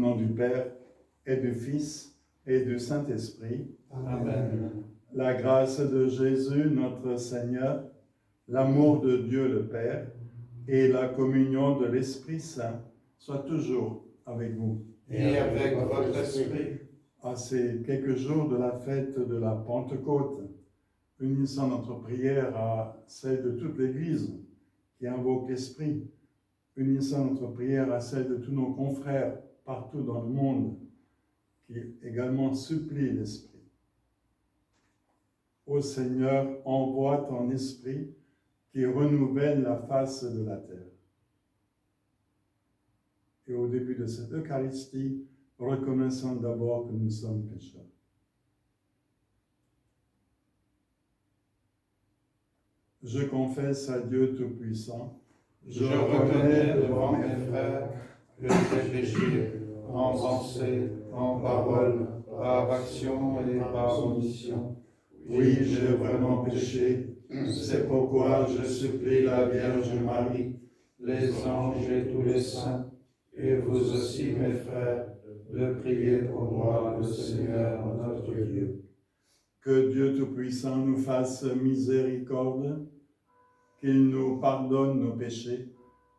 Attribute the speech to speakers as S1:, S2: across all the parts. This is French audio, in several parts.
S1: nom du Père et du Fils et du Saint-Esprit.
S2: Amen.
S1: La grâce de Jésus, notre Seigneur, l'amour de Dieu le Père et la communion de l'Esprit Saint soient toujours avec vous.
S2: Et avec votre esprit.
S1: À ces quelques jours de la fête de la Pentecôte, unissant notre prière à celle de toute l'Église qui invoque l'Esprit, unissant notre prière à celle de tous nos confrères partout dans le monde qui également supplient l'Esprit. Ô Seigneur, envoie ton Esprit qui renouvelle la face de la terre. Et au début de cette Eucharistie, reconnaissons d'abord que nous sommes pécheurs. Je confesse à Dieu Tout-Puissant,
S2: Je reconnais devant mes frères que j'ai péché en pensée, en parole, par action et par omission.
S1: Oui, j'ai vraiment péché. C'est pourquoi je supplie la Vierge Marie,
S2: Les anges et tous les saints, et vous aussi mes frères, de prier pour moi le Seigneur notre Dieu.
S1: que Dieu Tout-Puissant nous fasse miséricorde, qu'il nous pardonne nos péchés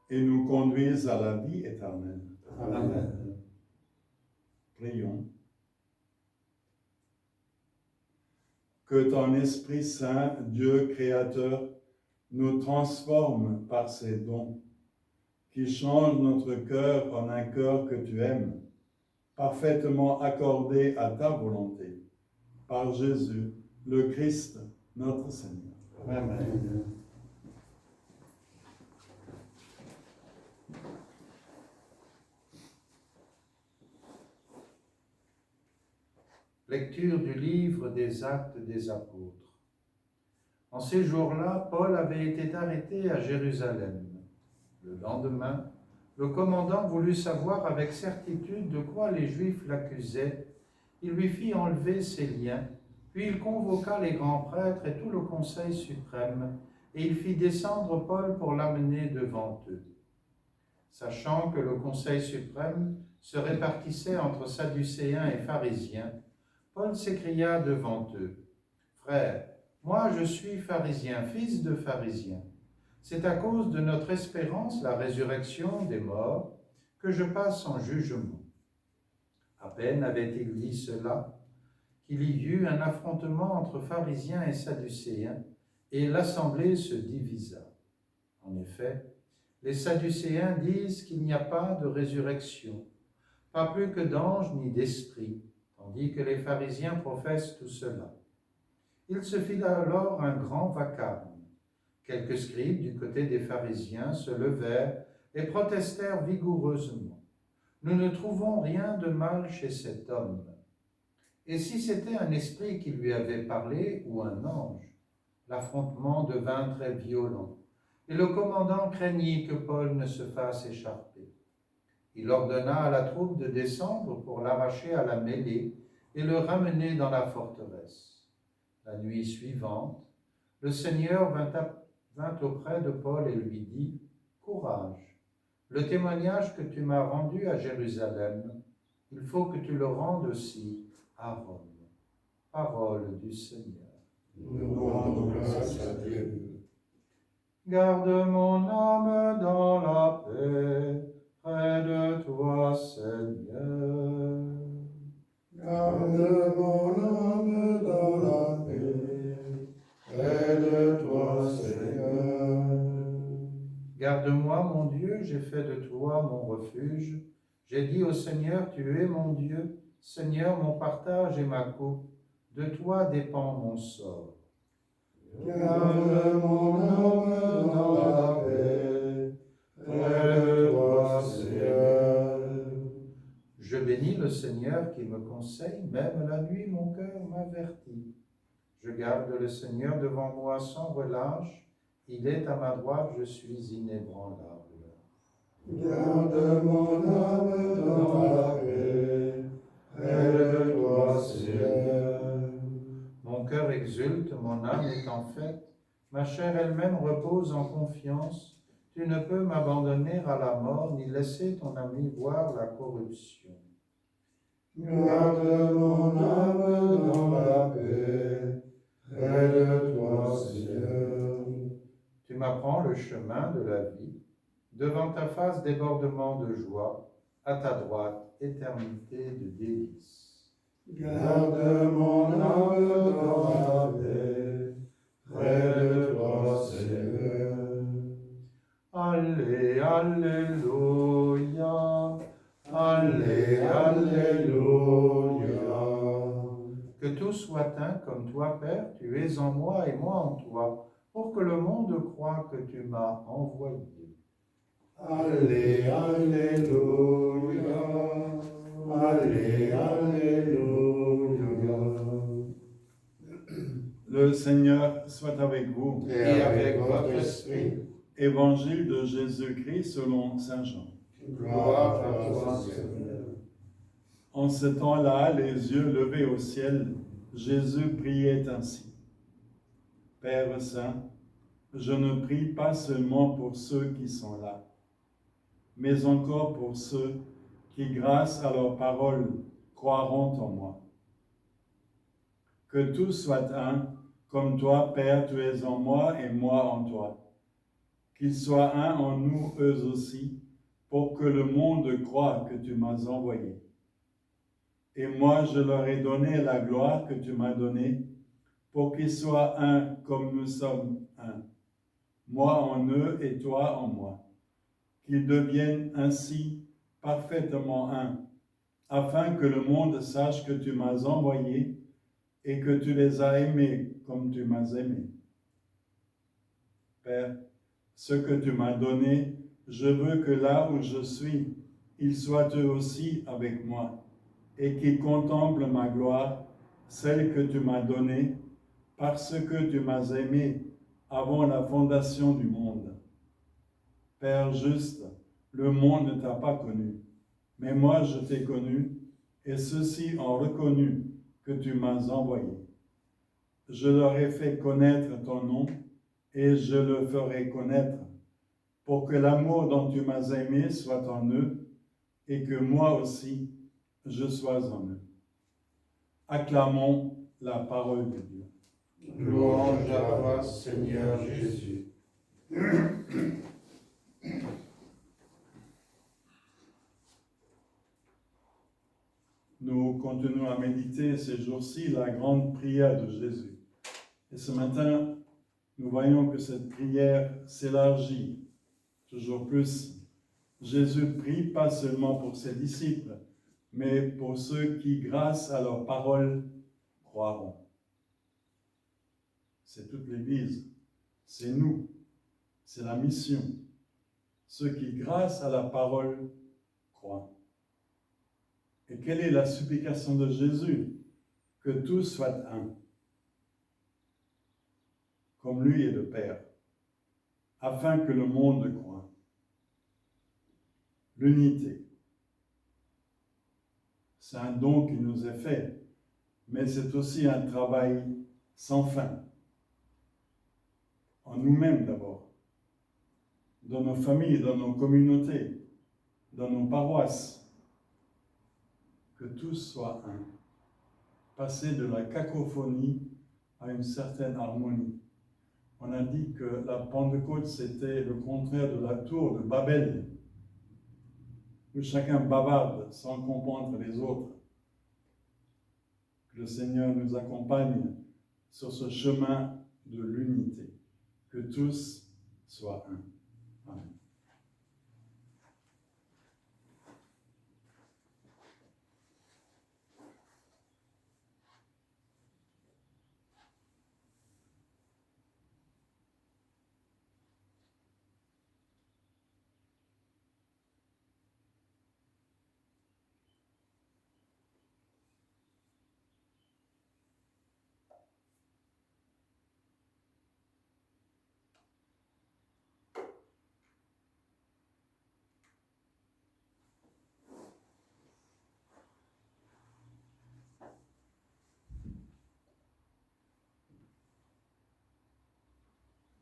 S1: et nous conduise à la vie éternelle.
S2: Amen.
S1: Prions. Que ton Esprit Saint, Dieu Créateur, nous transforme par ses dons, qui changent notre cœur en un cœur que tu aimes, parfaitement accordé à ta volonté, par Jésus, le Christ, notre Seigneur.
S2: Amen. Lecture du livre des Actes des Apôtres. En ces jours-là, Paul avait été arrêté à Jérusalem. Le lendemain, le commandant voulut savoir avec certitude de quoi les Juifs l'accusaient. Il lui fit enlever ses liens, puis il convoqua les grands prêtres et tout le conseil suprême, et il fit descendre Paul pour l'amener devant eux. Sachant que le conseil suprême se répartissait entre Sadducéens et pharisiens, Paul s'écria devant eux, « Frères, moi je suis pharisien, fils de pharisien. C'est à cause de notre espérance, la résurrection des morts, que je passe en jugement. » À peine avait-il dit cela, qu'il y eut un affrontement entre pharisiens et sadducéens, et l'assemblée se divisa. En effet, les sadducéens disent qu'il n'y a pas de résurrection, pas plus que d'ange ni d'esprit, tandis que les pharisiens professent tout cela. Il se fit alors un grand vacarme. Quelques scribes du côté des pharisiens se levèrent et protestèrent vigoureusement. « Nous ne trouvons rien de mal chez cet homme. » Et si c'était un esprit qui lui avait parlé ou un ange? L'affrontement devint très violent, et le commandant craignit que Paul ne se fasse écharper. Il ordonna à la troupe de descendre pour l'arracher à la mêlée et le ramener dans la forteresse. La nuit suivante, le Seigneur vint auprès de Paul et lui dit, « Courage, le témoignage que tu m'as rendu à Jérusalem, il faut que tu le rendes aussi à Rome. » Parole du Seigneur.
S3: Nous rendons grâce à Dieu.
S2: Garde mon âme dans la paix, près de toi, Seigneur.
S3: Garde mon âme dans la paix, près de toi, Seigneur.
S2: Garde-moi, mon Dieu, j'ai fait de toi mon refuge. J'ai dit au Seigneur, tu es mon Dieu, Seigneur, mon partage et ma coupe. De toi dépend mon sort.
S3: Garde mon âme dans la paix, près de toi, Seigneur.
S2: Je bénis le Seigneur qui me conseille, même la nuit mon cœur m'avertit. Je garde le Seigneur devant moi sans relâche, il est à ma droite, je suis inébranlable.
S3: Garde mon âme dans la paix, près de toi, Seigneur.
S2: Mon cœur exulte, mon âme est en fête, ma chair elle-même repose en confiance. Tu ne peux m'abandonner à la mort, ni laisser ton ami voir la corruption.
S3: Garde mon âme dans la paix, près de toi, Seigneur.
S2: Tu m'apprends le chemin de la vie. Devant ta face, débordement de joie. À ta droite, éternité de délices.
S3: Garde mon âme dans la paix, près de toi, Seigneur.
S2: Allez, alléluia.
S3: Allez, alléluia.
S2: Que tout soit un comme toi, Père, tu es en moi et moi en toi, pour que le monde croie que tu m'as envoyé.
S3: Allez, alléluia. Allez, alléluia.
S1: Le Seigneur soit avec vous.
S2: Et avec votre esprit.
S1: Évangile de Jésus-Christ selon Saint Jean.
S3: Gloire à toi, Seigneur.
S1: En ce temps-là, les yeux levés au ciel, Jésus priait ainsi. Père Saint, je ne prie pas seulement pour ceux qui sont là, mais encore pour ceux qui, grâce à leur parole, croiront en moi. Que tous soient un, comme toi, Père, tu es en moi et moi en toi. Qu'ils soient un en nous, eux aussi, pour que le monde croie que tu m'as envoyé. Et moi, je leur ai donné la gloire que tu m'as donnée, pour qu'ils soient un comme nous sommes un. Moi en eux et toi en moi. Qu'ils deviennent ainsi parfaitement un, afin que le monde sache que tu m'as envoyé et que tu les as aimés comme tu m'as aimé. Père, ce que tu m'as donné, je veux que là où je suis, ils soient eux aussi avec moi, et qu'ils contemplent ma gloire, celle que tu m'as donnée, parce que tu m'as aimé avant la fondation du monde. Père juste, le monde ne t'a pas connu, mais moi je t'ai connu, et ceux-ci ont reconnu que tu m'as envoyé. Je leur ai fait connaître ton nom, et je le ferai connaître, pour que l'amour dont tu m'as aimé soit en eux, et que moi aussi, je sois en eux. Acclamons la parole de Dieu.
S3: Louange à toi, Seigneur Jésus.
S1: Nous continuons à méditer ces jours-ci la grande prière de Jésus. Et ce matin, nous voyons que cette prière s'élargit toujours plus. Jésus prie pas seulement pour ses disciples, mais pour ceux qui, grâce à leur parole, croiront. C'est toute l'Église, c'est nous, c'est la mission. Ceux qui, grâce à la parole, croient. Et quelle est la supplication de Jésus? Que tous soient un, comme lui et le Père, afin que le monde croie. L'unité, c'est un don qui nous est fait, mais c'est aussi un travail sans fin. En nous-mêmes d'abord, dans nos familles, dans nos communautés, dans nos paroisses, que tous soient un. Passer de la cacophonie à une certaine harmonie. On a dit que la Pentecôte, c'était le contraire de la tour de Babel, où chacun bavarde sans comprendre les autres. Que le Seigneur nous accompagne sur ce chemin de l'unité. Que tous soient un. Amen.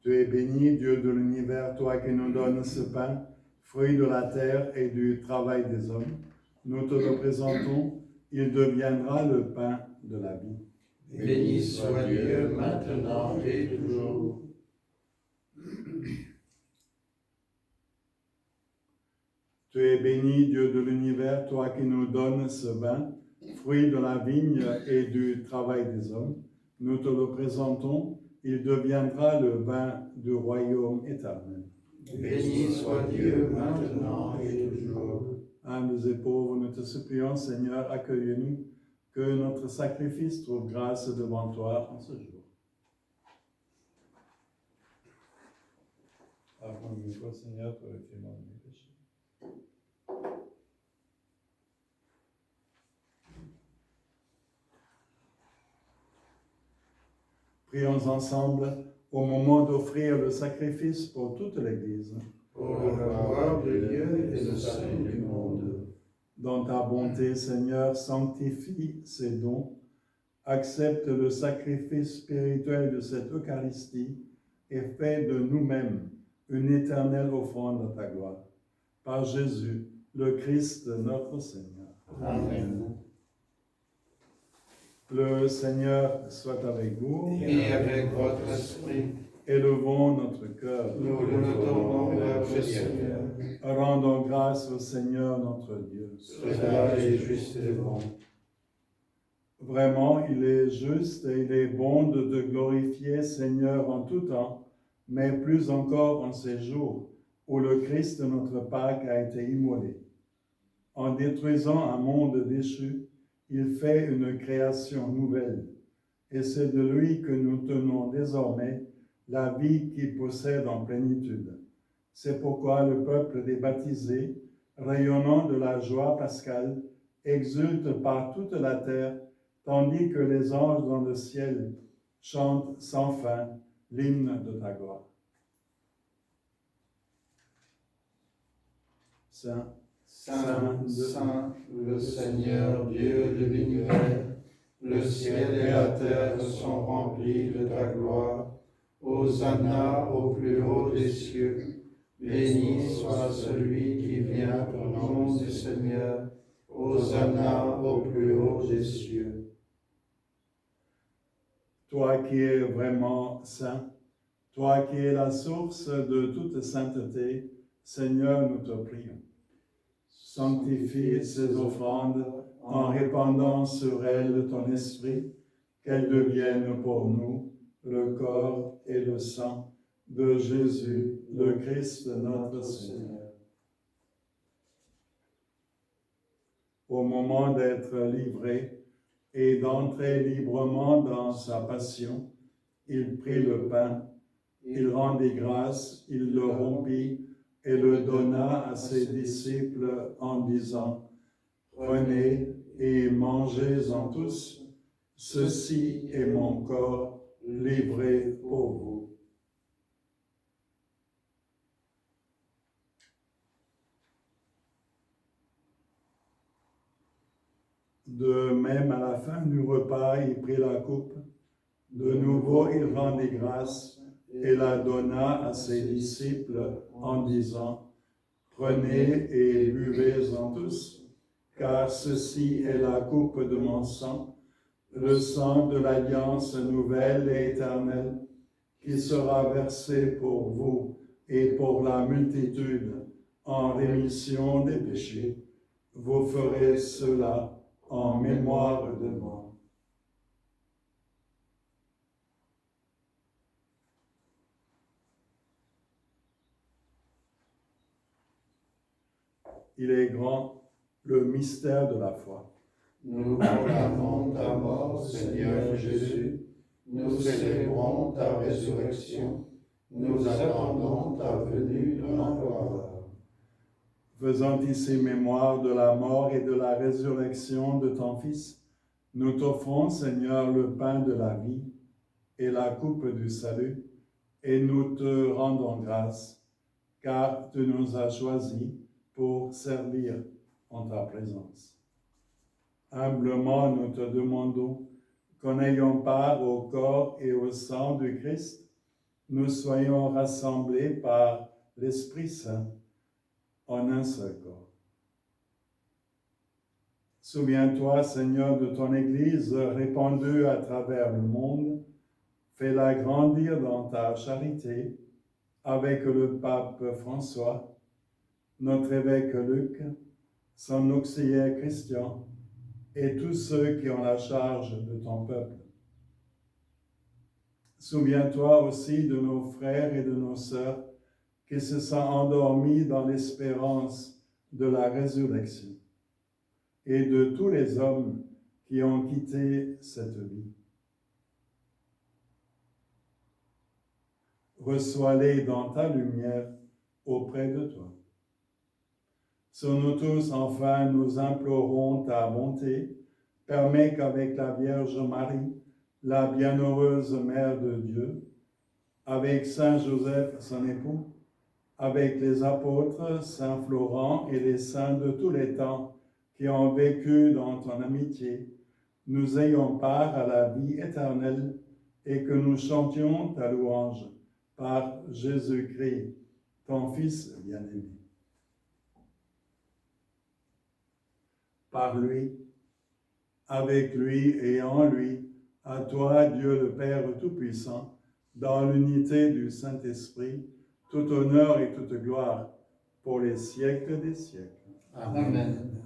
S1: Tu es béni, Dieu de l'univers, toi qui nous donnes ce pain, fruit de la terre et du travail des hommes. Nous te représentons il deviendra le pain de la vie.
S3: Béni soit Dieu maintenant et toujours.
S1: Tu es béni, Dieu de l'univers, toi qui nous donnes ce vin, fruit de la vigne et du travail des hommes. Nous te le présentons, il deviendra le vin du royaume éternel.
S3: Béni soit Dieu maintenant et toujours.
S1: Humbles et pauvres, nous te supplions, Seigneur, accueille-nous, que notre sacrifice trouve grâce devant toi en ce jour. Pardonne-moi, Seigneur, pour le témoin de mes péchés. Prions ensemble au moment d'offrir le sacrifice pour toute l'Église.
S3: Pour la gloire de Dieu et le salut du monde.
S1: Dans ta bonté, Seigneur, sanctifie ces dons, accepte le sacrifice spirituel de cette Eucharistie et fais de nous-mêmes une éternelle offrande à ta gloire. Par Jésus, le Christ, notre Seigneur.
S3: Amen.
S1: Le Seigneur soit avec vous.
S3: Et avec votre esprit,
S1: Élevons notre cœur.
S3: nous le tournons vers le Seigneur.
S1: Rendons grâce au Seigneur notre Dieu.
S3: Cela est juste et bon.
S1: Vraiment, il est juste et il est bon de te glorifier, Seigneur, en tout temps, mais plus encore en ces jours où le Christ, notre Pâque, a été immolé. En détruisant un monde déchu, il fait une création nouvelle. Et c'est de lui que nous tenons désormais la vie qui possède en plénitude. C'est pourquoi le peuple des baptisés, rayonnant de la joie pascale, exulte par toute la terre, tandis que les anges dans le ciel chantent sans fin l'hymne de ta gloire. Saint,
S3: Saint, Saint, le Seigneur, Dieu de l'univers, le ciel et la terre sont remplis de ta gloire. Hosanna au plus haut des cieux. Béni soit celui qui vient au nom du Seigneur. Hosanna au plus haut des cieux.
S1: toi qui es vraiment saint, toi qui es la source de toute sainteté, Seigneur, nous te prions. Sanctifie ces offrandes en répandant sur elles ton esprit, qu'elles deviennent pour nous le corps et le sang de Jésus, le Christ notre Seigneur. Au moment d'être livré et d'entrer librement dans sa passion, il prit le pain, il rendit grâce, il le rompit et le donna à ses disciples en disant: Prenez et mangez-en tous, ceci est mon corps livré pour vous. De même, à la fin du repas, il prit la coupe. De nouveau, il rendit grâce et la donna à ses disciples en disant: Prenez et buvez-en tous, car ceci est la coupe de mon sang, le sang de l'alliance nouvelle et éternelle, qui sera versé pour vous et pour la multitude en rémission des péchés. Vous ferez cela en mémoire de moi. Il est grand, le mystère de la foi.
S3: Nous proclamons ta mort, Seigneur Jésus. Nous célébrons ta résurrection. Nous attendons ta venue en gloire.
S1: Faisant ici mémoire de la mort et de la résurrection de ton Fils, nous t'offrons, Seigneur, le pain de la vie et la coupe du salut, et nous te rendons grâce, car tu nous as choisis pour servir en ta présence. Humblement, nous te demandons qu'en ayant part au corps et au sang du Christ, nous soyons rassemblés par l'Esprit Saint en un seul corps. Souviens-toi, Seigneur, de ton Église répandue à travers le monde. Fais-la grandir dans ta charité avec le pape François, notre évêque Luc, son auxiliaire Christian et tous ceux qui ont la charge de ton peuple. Souviens-toi aussi de nos frères et de nos sœurs qui se sont endormis dans l'espérance de la résurrection et de tous les hommes qui ont quitté cette vie. Reçois-les dans ta lumière auprès de toi. Sur nous tous, enfin, nous implorons ta bonté. Permets qu'avec la Vierge Marie, la bienheureuse Mère de Dieu, avec Saint Joseph, son époux, avec les apôtres, Saint Florent et les saints de tous les temps qui ont vécu dans ton amitié, nous ayons part à la vie éternelle et que nous chantions ta louange par Jésus-Christ, ton Fils bien-aimé. Par lui, avec lui et en lui, à toi, Dieu le Père Tout-Puissant, dans l'unité du Saint-Esprit, tout honneur et toute gloire pour les siècles des siècles.
S3: Amen.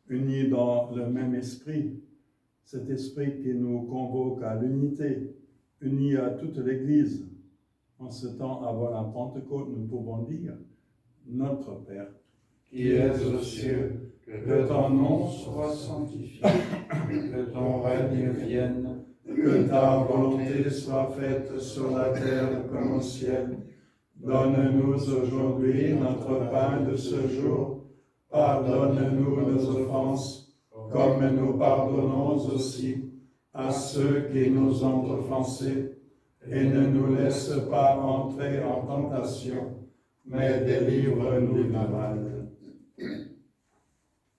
S1: Unis dans le même esprit, cet esprit qui nous convoque à l'unité, unis à toute l'Église, en ce temps avant la Pentecôte, nous pouvons dire, notre Père,
S3: Qui es aux cieux, que ton nom soit sanctifié, que ton règne vienne,
S1: que ta volonté soit faite sur la terre comme au ciel. Donne-nous aujourd'hui notre pain de ce jour. Pardonne-nous nos offenses, comme nous pardonnons aussi à ceux qui nous ont offensés. Et ne nous laisse pas entrer en tentation, mais délivre-nous du mal.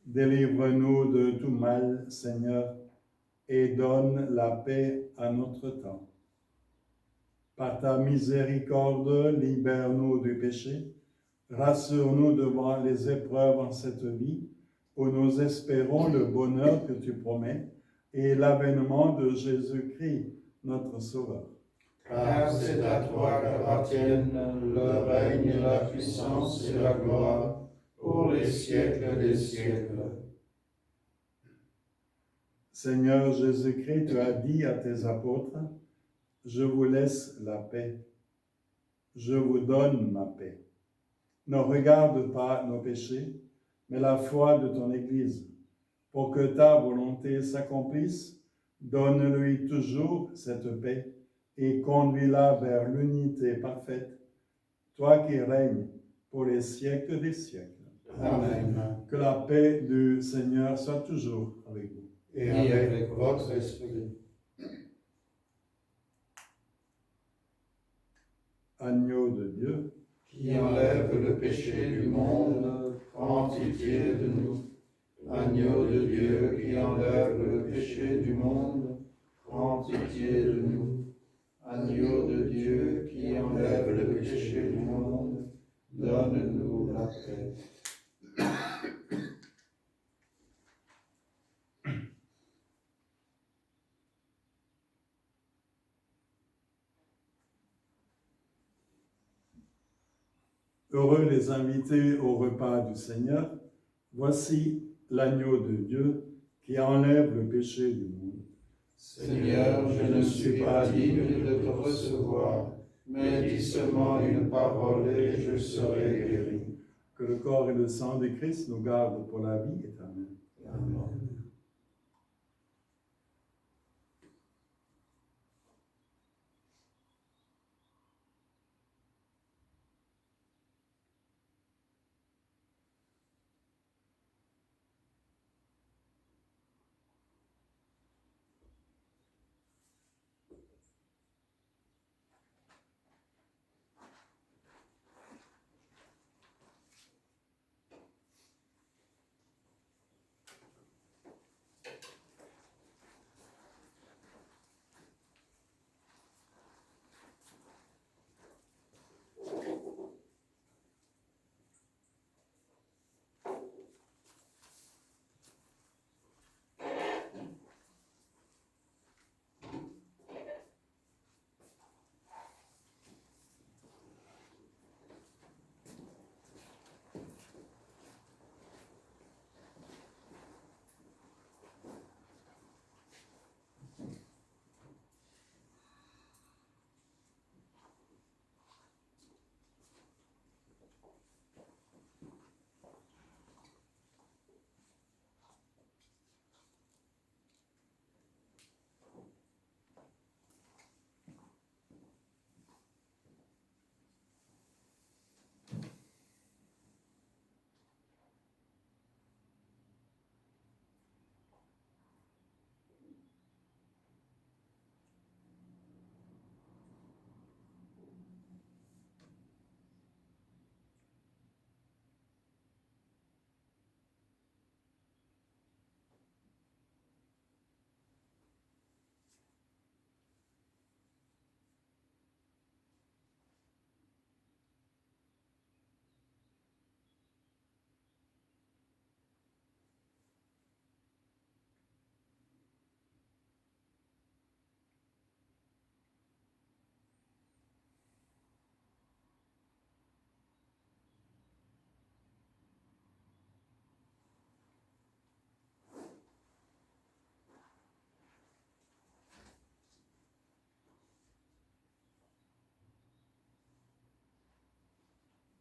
S1: Délivre-nous de tout mal, Seigneur, et donne la paix à notre temps. Par ta miséricorde, libère-nous du péché, rassure-nous devant les épreuves en cette vie, où nous espérons le bonheur que tu promets et l'avènement de Jésus-Christ, notre Sauveur.
S3: Car c'est à toi qu'appartiennent le règne, la puissance et la gloire pour les siècles des siècles.
S1: Seigneur Jésus-Christ, tu as dit à tes apôtres, « Je vous laisse la paix, je vous donne ma paix. Ne regarde pas nos péchés, mais la foi de ton Église. Pour que ta volonté s'accomplisse, donne-lui toujours cette paix et conduis-la vers l'unité parfaite, toi qui règnes pour les siècles des siècles. »
S3: Amen.
S1: Que la paix du Seigneur soit toujours avec vous.
S3: Et avec votre esprit.
S1: Agneau de Dieu,
S3: Qui enlève le péché du monde, prends pitié de nous. Agneau de Dieu, qui enlève le péché du monde, prends pitié de nous. Agneau de Dieu, qui enlève le péché du monde, donne-nous la paix.
S1: heureux les invités au repas du Seigneur. Voici l'agneau de Dieu qui enlève le péché du monde.
S3: Seigneur, je ne suis pas digne de te recevoir, mais dis seulement une parole et je serai guéri.
S1: Que le corps et le sang de Christ nous gardent pour la vie éternelle.
S3: Amen.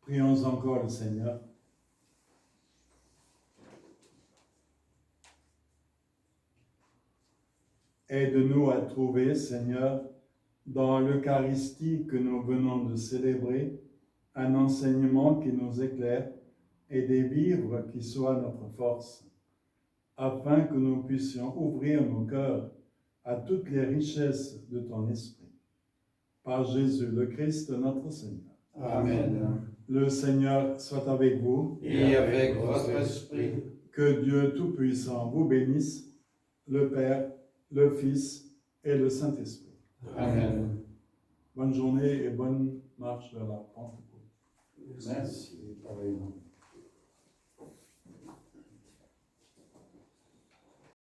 S1: Prions encore le Seigneur. Aide-nous à trouver, Seigneur, dans l'Eucharistie que nous venons de célébrer, un enseignement qui nous éclaire et des vivres qui soient notre force, afin que nous puissions ouvrir nos cœurs à toutes les richesses de ton esprit. Par Jésus le Christ, notre Seigneur.
S3: Amen.
S1: Le Seigneur soit avec vous.
S3: Et avec votre esprit.
S1: Que Dieu Tout-Puissant vous bénisse, le Père, le Fils et le Saint-Esprit.
S3: Amen.
S1: Bonne journée et bonne marche vers la Pentecôte.
S3: Merci. Pareillement.